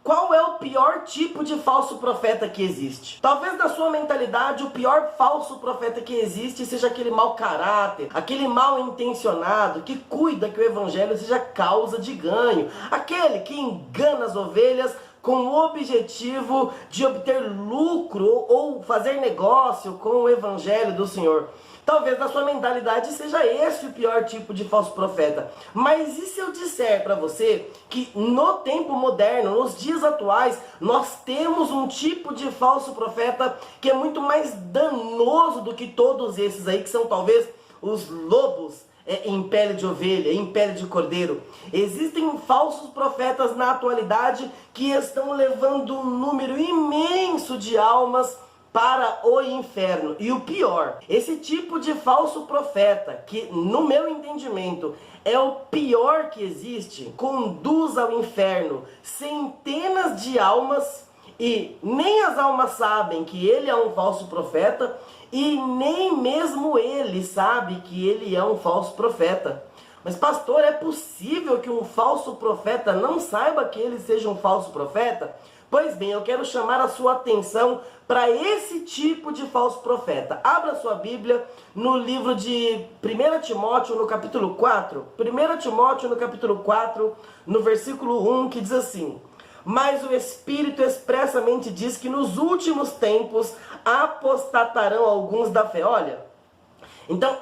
Qual é o pior tipo de falso profeta que existe? Talvez na sua mentalidade o pior falso profeta que existe seja aquele mau caráter, aquele mal intencionado que cuida que o evangelho seja causa de ganho, aquele que engana as ovelhas com o objetivo de obter lucro ou fazer negócio com o evangelho do Senhor. Talvez na sua mentalidade seja esse o pior tipo de falso profeta. Mas e se eu disser para você que no tempo moderno, nos dias atuais, nós temos um tipo de falso profeta que é muito mais danoso do que todos esses aí, que são talvez os lobos em pele de ovelha, em pele de cordeiro. Existem falsos profetas na atualidade que estão levando um número imenso de almas para o inferno. E o pior, esse tipo de falso profeta, que no meu entendimento é o pior que existe, conduz ao inferno centenas de almas e nem as almas sabem que ele é um falso profeta e nem mesmo ele sabe que ele é um falso profeta. Mas pastor, é possível que um falso profeta não saiba que ele seja um falso profeta? Pois bem, eu quero chamar a sua atenção para esse tipo de falso profeta. Abra sua Bíblia no livro de 1 Timóteo, no capítulo 4. 1 Timóteo, no capítulo 4, no versículo 1, que diz assim: mas o Espírito expressamente diz que nos últimos tempos apostatarão alguns da fé. Olha, então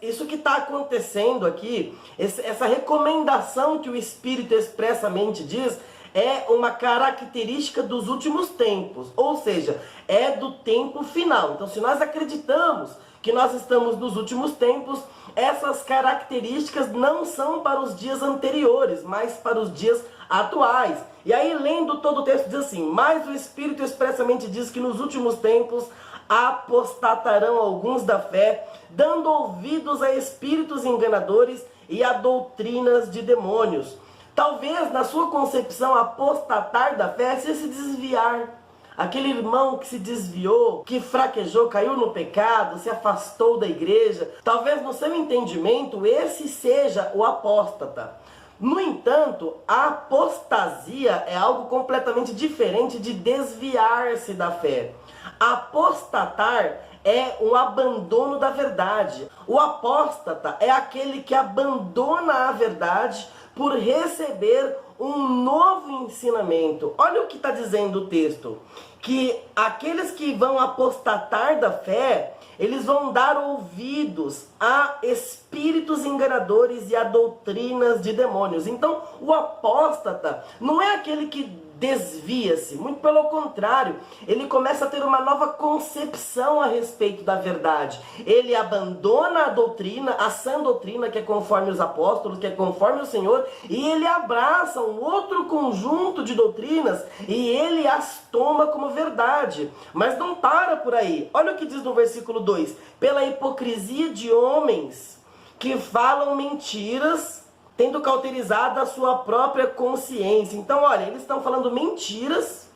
isso que está acontecendo aqui, essa recomendação que o Espírito expressamente diz, é uma característica dos últimos tempos, ou seja, é do tempo final. Então, se nós acreditamos que nós estamos nos últimos tempos, essas características não são para os dias anteriores, mas para os dias atuais. E aí, lendo todo o texto, diz assim: mas o Espírito expressamente diz que nos últimos tempos apostatarão alguns da fé, dando ouvidos a espíritos enganadores e a doutrinas de demônios. Talvez na sua concepção apostatar da fé seja se desviar. Aquele irmão que se desviou, que fraquejou, caiu no pecado, se afastou da igreja. Talvez no seu entendimento esse seja o apóstata. No entanto, a apostasia é algo completamente diferente de desviar-se da fé. Apostatar é um abandono da verdade. O apóstata é aquele que abandona a verdade por receber um novo ensinamento. Olha o que está dizendo o texto: que aqueles que vão apostatar da fé, eles vão dar ouvidos a espíritos enganadores e a doutrinas de demônios. Então, o apóstata não é aquele que desvia-se, muito pelo contrário, ele começa a ter uma nova concepção a respeito da verdade. Ele abandona a doutrina, a sã doutrina que é conforme os apóstolos, que é conforme o Senhor, e ele abraça um outro conjunto de doutrinas e ele as toma como verdade. Mas não para por aí. Olha o que diz no versículo 2: pela hipocrisia de homens que falam mentiras, tendo cauterizado a sua própria consciência. Então, olha, eles estão falando mentiras,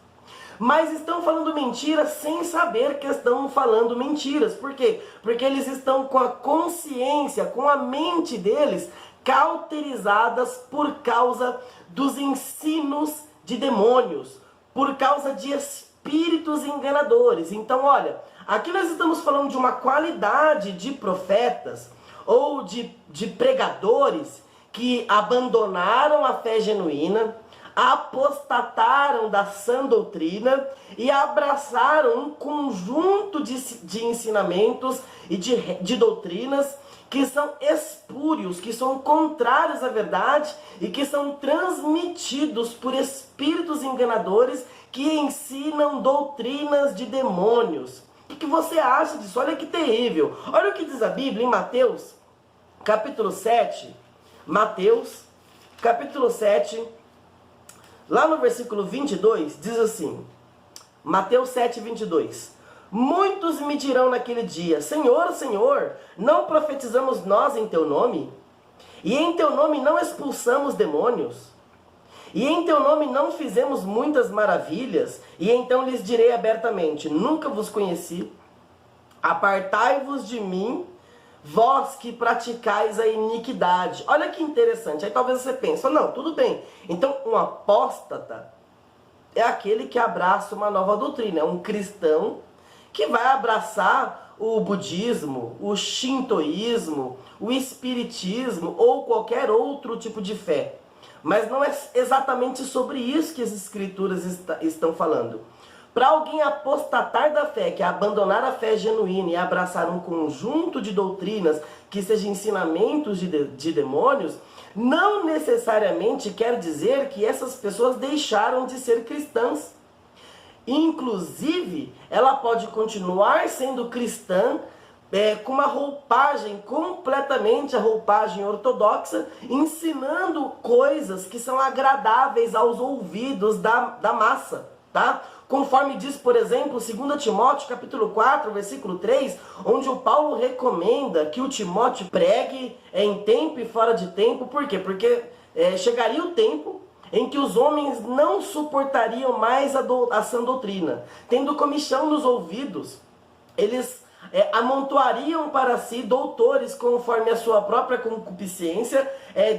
mas estão falando mentiras sem saber que estão falando mentiras. Por quê? Porque eles estão com a consciência, com a mente deles cauterizadas por causa dos ensinos de demônios, por causa de espíritos enganadores. Então, olha, aqui nós estamos falando de uma qualidade de profetas ou de pregadores que abandonaram a fé genuína, apostataram da sã doutrina e abraçaram um conjunto de ensinamentos e de doutrinas que são espúrios, que são contrários à verdade e que são transmitidos por espíritos enganadores que ensinam doutrinas de demônios. O que você acha disso? Olha que terrível. Olha o que diz a Bíblia em Mateus, capítulo 7, Mateus, capítulo 7, lá no versículo 22, diz assim, Mateus 7, 22. Muitos me dirão naquele dia: Senhor, Senhor, não profetizamos nós em teu nome? E em teu nome não expulsamos demônios? E em teu nome não fizemos muitas maravilhas? E então lhes direi abertamente: nunca vos conheci, apartai-vos de mim, vós que praticais a iniquidade. Olha que interessante. Aí talvez você pense: não, tudo bem. Então um apóstata é aquele que abraça uma nova doutrina, é um cristão que vai abraçar o budismo, o shintoísmo, o espiritismo ou qualquer outro tipo de fé. Mas não é exatamente sobre isso que as escrituras estão falando. Para alguém apostatar da fé, que é abandonar a fé genuína e abraçar um conjunto de doutrinas que sejam ensinamentos de demônios, não necessariamente quer dizer que essas pessoas deixaram de ser cristãs. Inclusive, ela pode continuar sendo cristã com uma roupagem completamente a roupagem ortodoxa, ensinando coisas que são agradáveis aos ouvidos da massa, tá? Conforme diz, por exemplo, 2 Timóteo capítulo 4, versículo 3, onde o Paulo recomenda que o Timóteo pregue em tempo e fora de tempo. Por quê? Porque chegaria o tempo em que os homens não suportariam mais a sã doutrina. Tendo comichão nos ouvidos, eles amontoariam para si doutores conforme a sua própria concupiscência,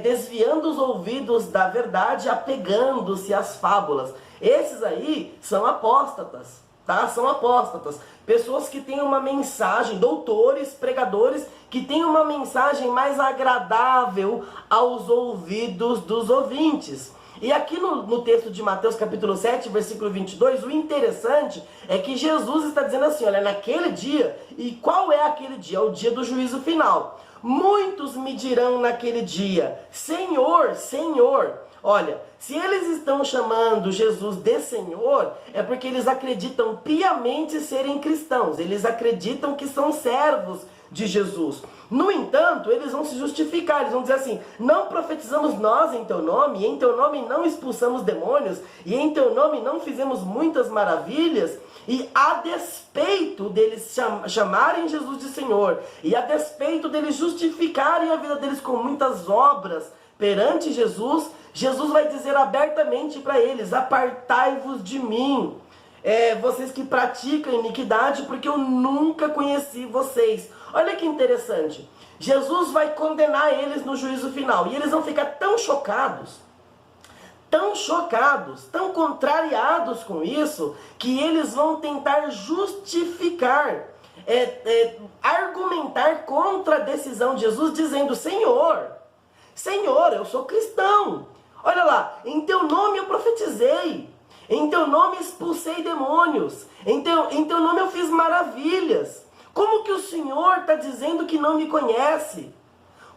desviando os ouvidos da verdade, apegando-se às fábulas. Esses aí são apóstatas, tá? São apóstatas. Pessoas que têm uma mensagem, doutores, pregadores, que têm uma mensagem mais agradável aos ouvidos dos ouvintes. E aqui no texto de Mateus capítulo 7, versículo 22, o interessante é que Jesus está dizendo assim, olha, naquele dia, e qual é aquele dia? É o dia do juízo final. Muitos me dirão naquele dia, Senhor, Senhor. Olha, se eles estão chamando Jesus de Senhor, é porque eles acreditam piamente serem cristãos. Eles acreditam que são servos de Jesus. No entanto, eles vão se justificar, eles vão dizer assim, não profetizamos nós em teu nome, e em teu nome não expulsamos demônios, e em teu nome não fizemos muitas maravilhas. E a despeito deles chamarem Jesus de Senhor, e a despeito deles justificarem a vida deles com muitas obras perante Jesus, Jesus vai dizer abertamente para eles, apartai-vos de mim, vocês que praticam iniquidade, porque eu nunca conheci vocês. Olha que interessante, Jesus vai condenar eles no juízo final, e eles vão ficar tão chocados, tão contrariados com isso, que eles vão tentar justificar, argumentar contra a decisão de Jesus, dizendo, Senhor, eu sou cristão, olha lá, em teu nome eu profetizei, em teu nome expulsei demônios, em teu nome eu fiz maravilhas. Como que o Senhor está dizendo que não me conhece?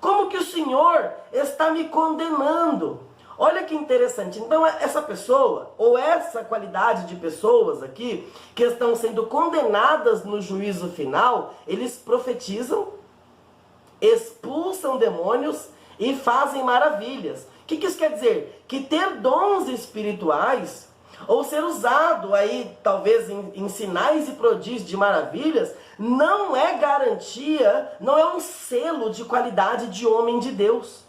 Como que o Senhor está me condenando? Olha que interessante. Então essa pessoa, ou essa qualidade de pessoas aqui, que estão sendo condenadas no juízo final, eles profetizam, expulsam demônios e fazem maravilhas. O que isso quer dizer? Que ter dons espirituais, ou ser usado aí, talvez em sinais e prodígios de maravilhas, não é garantia, não é um selo de qualidade de homem de Deus.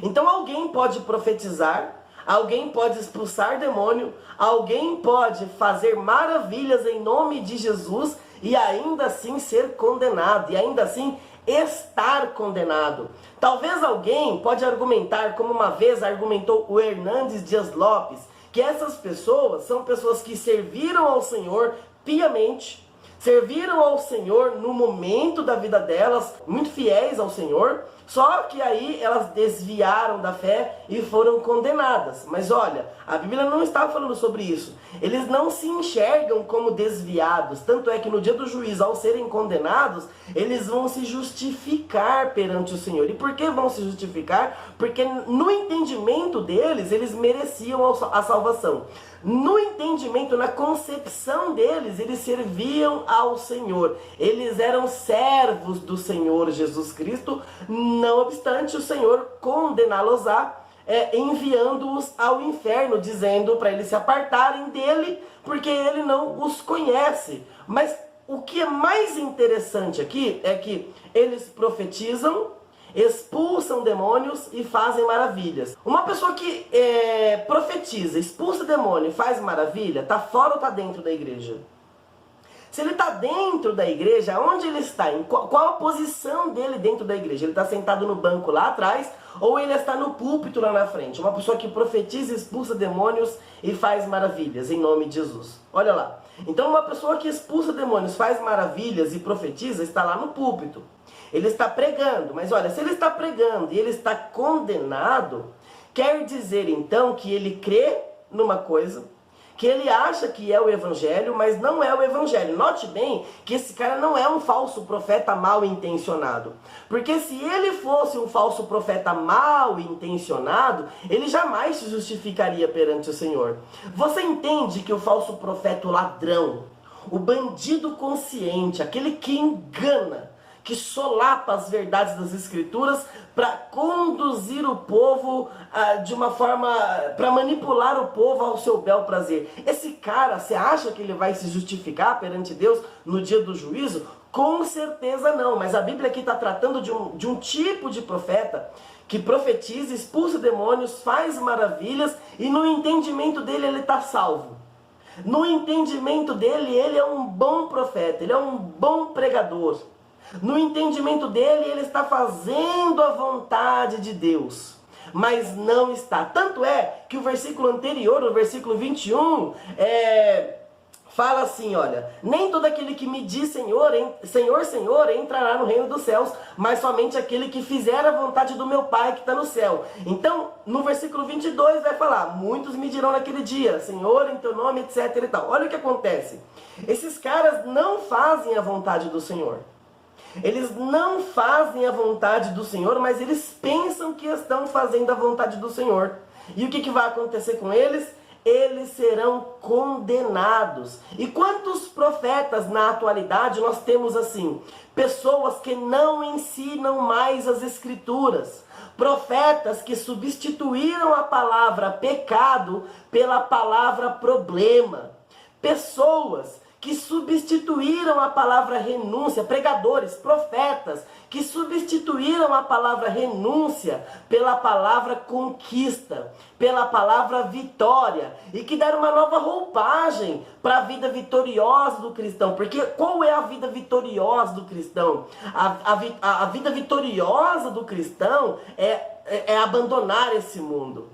Então alguém pode profetizar, alguém pode expulsar demônio, alguém pode fazer maravilhas em nome de Jesus e ainda assim ser condenado, e ainda assim estar condenado. Talvez alguém pode argumentar, como uma vez argumentou o Hernandes Dias Lopes, que essas pessoas são pessoas que serviram ao Senhor piamente, serviram ao Senhor no momento da vida delas, muito fiéis ao Senhor, só que aí elas desviaram da fé e foram condenadas. Mas olha, a Bíblia não está falando sobre isso. Eles não se enxergam como desviados, tanto é que no dia do juízo, ao serem condenados, eles vão se justificar perante o Senhor. E por que vão se justificar? Porque no entendimento deles, eles mereciam a salvação. No entendimento, na concepção deles, eles serviam ao Senhor. Eles eram servos do Senhor Jesus Cristo, não obstante o Senhor condená-los-á, enviando-os ao inferno, dizendo para eles se apartarem dele, porque ele não os conhece. Mas o que é mais interessante aqui é que eles profetizam, expulsam demônios e fazem maravilhas. Uma pessoa que profetiza, expulsa demônio e faz maravilha, está fora ou está dentro da igreja? Se ele está dentro da igreja, onde ele está? Qual a posição dele dentro da igreja? Ele está sentado no banco lá atrás ou ele está no púlpito lá na frente? Uma pessoa que profetiza, expulsa demônios e faz maravilhas em nome de Jesus. Olha lá. Então uma pessoa que expulsa demônios, faz maravilhas e profetiza, está lá no púlpito. Ele está pregando, mas olha, se ele está pregando e ele está condenado, quer dizer então que ele crê numa coisa, que ele acha que é o evangelho, mas não é o evangelho. Note bem que esse cara não é um falso profeta mal intencionado. Porque se ele fosse um falso profeta mal intencionado, ele jamais se justificaria perante o Senhor. Você entende que o falso profeta, o ladrão, o bandido consciente, aquele que engana, que solapa as verdades das Escrituras para conduzir o povo de uma forma, para manipular o povo ao seu bel prazer. Esse cara, você acha que ele vai se justificar perante Deus no dia do juízo? Com certeza não, mas a Bíblia aqui está tratando de um tipo de profeta que profetiza, expulsa demônios, faz maravilhas e no entendimento dele ele está salvo. No entendimento dele, ele é um bom profeta, ele é um bom pregador. No entendimento dele, ele está fazendo a vontade de Deus, mas não está. Tanto é que o versículo anterior, o versículo 21, fala assim, olha, nem todo aquele que me diz Senhor, Senhor, Senhor, entrará no reino dos céus, mas somente aquele que fizer a vontade do meu Pai que está no céu. Então, no versículo 22 vai falar, muitos me dirão naquele dia, Senhor, em teu nome, etc e tal. Olha o que acontece. Esses caras não fazem a vontade do Senhor. Eles não fazem a vontade do Senhor, mas eles pensam que estão fazendo a vontade do Senhor. E o que vai acontecer com eles? Eles serão condenados. E quantos profetas na atualidade nós temos assim? Pessoas que não ensinam mais as Escrituras. Profetas que substituíram a palavra pecado pela palavra problema. Pessoas que substituíram a palavra renúncia, pregadores, profetas, que substituíram a palavra renúncia pela palavra conquista, pela palavra vitória, e que deram uma nova roupagem para a vida vitoriosa do cristão. Porque qual é a vida vitoriosa do cristão? A vida vitoriosa do cristão é abandonar esse mundo.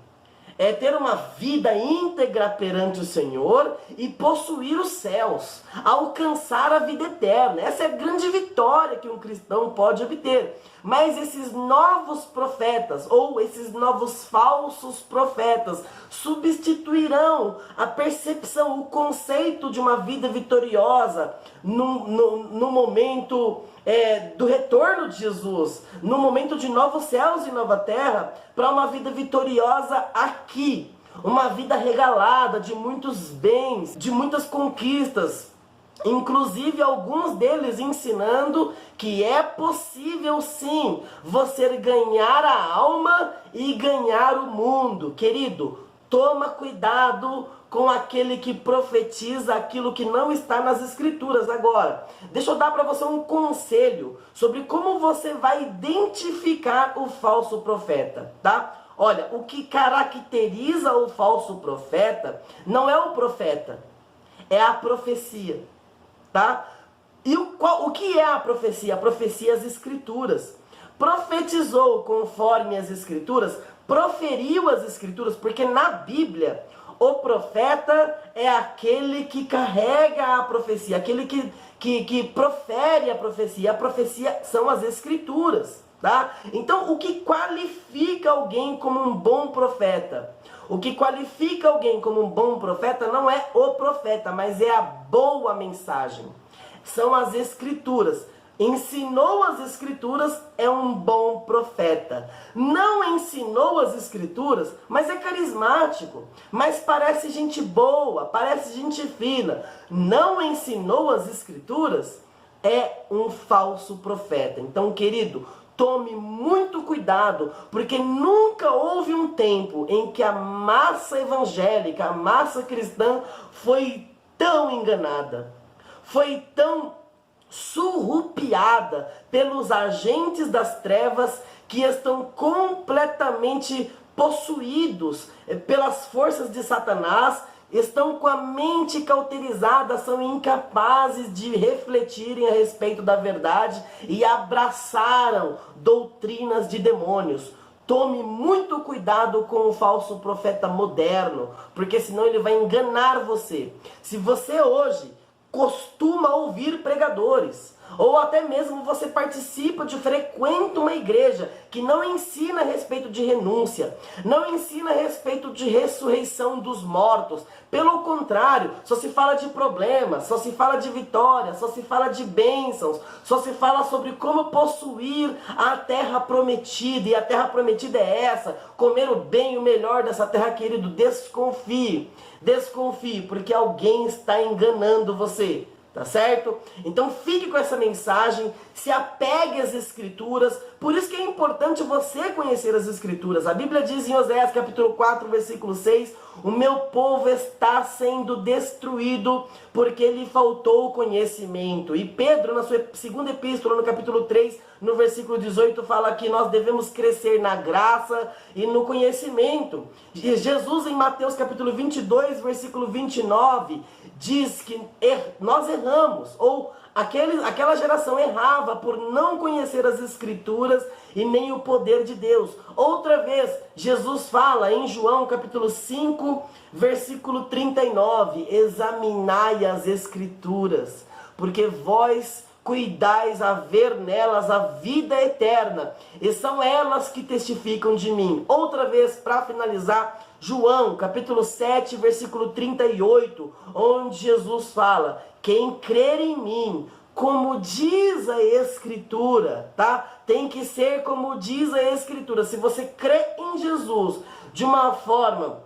É ter uma vida íntegra perante o Senhor e possuir os céus, alcançar a vida eterna. Essa é a grande vitória que um cristão pode obter. Mas esses novos profetas, ou esses novos falsos profetas, substituirão a percepção, o conceito de uma vida vitoriosa no momento do retorno de Jesus, no momento de novos céus e nova terra, para uma vida vitoriosa aqui, uma vida regalada de muitos bens, de muitas conquistas, inclusive alguns deles ensinando que é possível sim você ganhar a alma e ganhar o mundo. Querido, toma cuidado com aquele que profetiza aquilo que não está nas Escrituras. Agora, deixa eu dar para você um conselho sobre como você vai identificar o falso profeta, tá? Olha, o que caracteriza o falso profeta não é o profeta, é a profecia, tá? E o que é a profecia? A profecia é as Escrituras. Profetizou conforme as Escrituras, proferiu as Escrituras, porque na Bíblia o profeta é aquele que carrega a profecia, aquele que profere a profecia. A profecia são as Escrituras, tá? Então, o que qualifica alguém como um bom profeta? O que qualifica alguém como um bom profeta não é o profeta, mas é a boa mensagem. São as Escrituras. Ensinou as Escrituras, é um bom profeta. Não ensinou as Escrituras, mas é carismático, mas parece gente boa, parece gente fina. Não ensinou as Escrituras, é um falso profeta. Então, querido, tome muito cuidado, porque nunca houve um tempo em que a massa evangélica, a massa cristã foi tão enganada, foi tão surrupiada pelos agentes das trevas que estão completamente possuídos pelas forças de Satanás, estão com a mente cauterizada, são incapazes de refletirem a respeito da verdade e abraçaram doutrinas de demônios. Tome muito cuidado com o falso profeta moderno, porque senão ele vai enganar você. Se você hoje costuma ouvir pregadores, ou até mesmo você participa frequenta uma igreja que não ensina a respeito de renúncia, não ensina a respeito de ressurreição dos mortos, pelo contrário, só se fala de problemas, só se fala de vitória, só se fala de bênçãos, só se fala sobre como possuir a terra prometida, e a terra prometida é essa, comer o bem e o melhor dessa terra, querido. Desconfie, desconfie, porque alguém está enganando você. Tá certo? Então fique com essa mensagem, se apegue às escrituras. Por isso que é importante você conhecer as escrituras. A Bíblia diz em Oséias capítulo 4, versículo 6: o meu povo está sendo destruído porque lhe faltou conhecimento. E Pedro, na sua segunda epístola, no capítulo 3, no versículo 18, fala que nós devemos crescer na graça e no conhecimento. E Jesus, em Mateus capítulo 22, versículo 29, diz que nós erramos, ou aquela geração errava por não conhecer as escrituras e nem o poder de Deus. Outra vez, Jesus fala em João capítulo 5, versículo 39, examinai as escrituras, porque vós cuidais a ver nelas a vida eterna, e são elas que testificam de mim. Outra vez, para finalizar, João, capítulo 7, versículo 38, onde Jesus fala: quem crer em mim, como diz a Escritura, tá? Tem que ser como diz a Escritura. Se você crê em Jesus de uma forma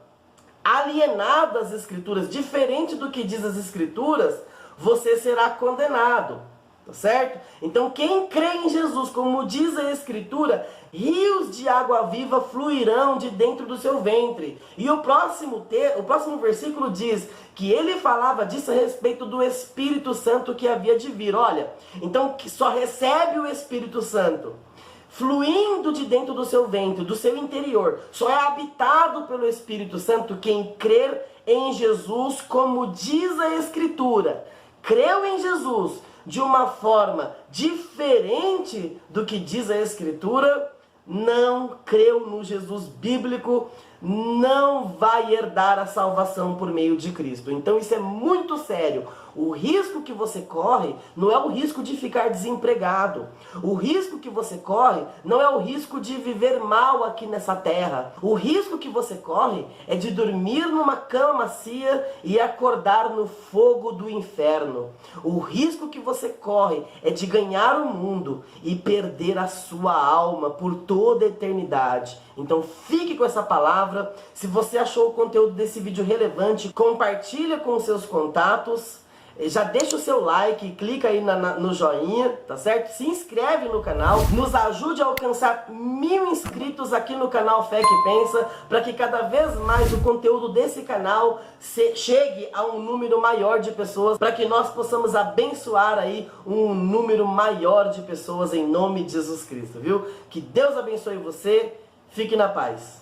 alienada às Escrituras, diferente do que diz as Escrituras, você será condenado. Tá certo? Então quem crê em Jesus, como diz a Escritura, rios de água viva fluirão de dentro do seu ventre. E o próximo versículo diz que ele falava disso a respeito do Espírito Santo que havia de vir. Olha, então que só recebe o Espírito Santo fluindo de dentro do seu ventre, do seu interior. Só é habitado pelo Espírito Santo quem crer em Jesus, como diz a Escritura. Creu em Jesus de uma forma diferente do que diz a Escritura, não creu no Jesus bíblico, não vai herdar a salvação por meio de Cristo. Então isso é muito sério. O risco que você corre não é o risco de ficar desempregado. O risco que você corre não é o risco de viver mal aqui nessa terra. O risco que você corre é de dormir numa cama macia e acordar no fogo do inferno. O risco que você corre é de ganhar o mundo e perder a sua alma por toda a eternidade. Então fique com essa palavra. Se você achou o conteúdo desse vídeo relevante, compartilha com os seus contatos. Já deixa o seu like, clica aí no joinha, tá certo? Se inscreve no canal, nos ajude a alcançar 1000 inscritos aqui no canal Fé que Pensa, para que cada vez mais o conteúdo desse canal chegue a um número maior de pessoas, para que nós possamos abençoar aí um número maior de pessoas em nome de Jesus Cristo, viu? Que Deus abençoe você, fique na paz.